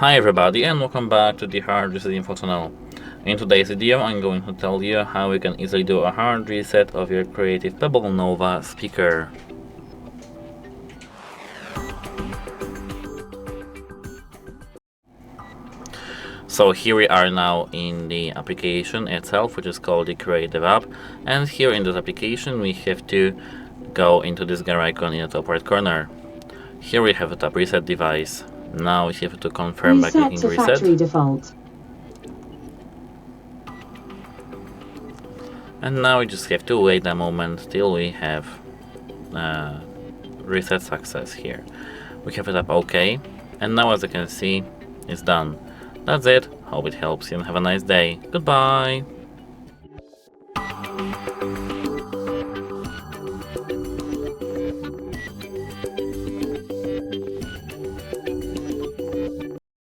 Hi everybody and welcome back to the hard reset info channel. In today's video I'm going to tell you how you can easily do a hard reset of your Creative Pebble Nova speaker. So here we are now in the application itself, which is called the Creative app, and here in this application we have to go into this gear icon in the top right corner. Here we have a tap reset device. Now we have to confirm by clicking reset. Factory default. And now we just have to wait a moment till we have reset success here. We have it up OK, and now as you can see, it's done. That's it. Hope it helps you and have a nice day. Goodbye!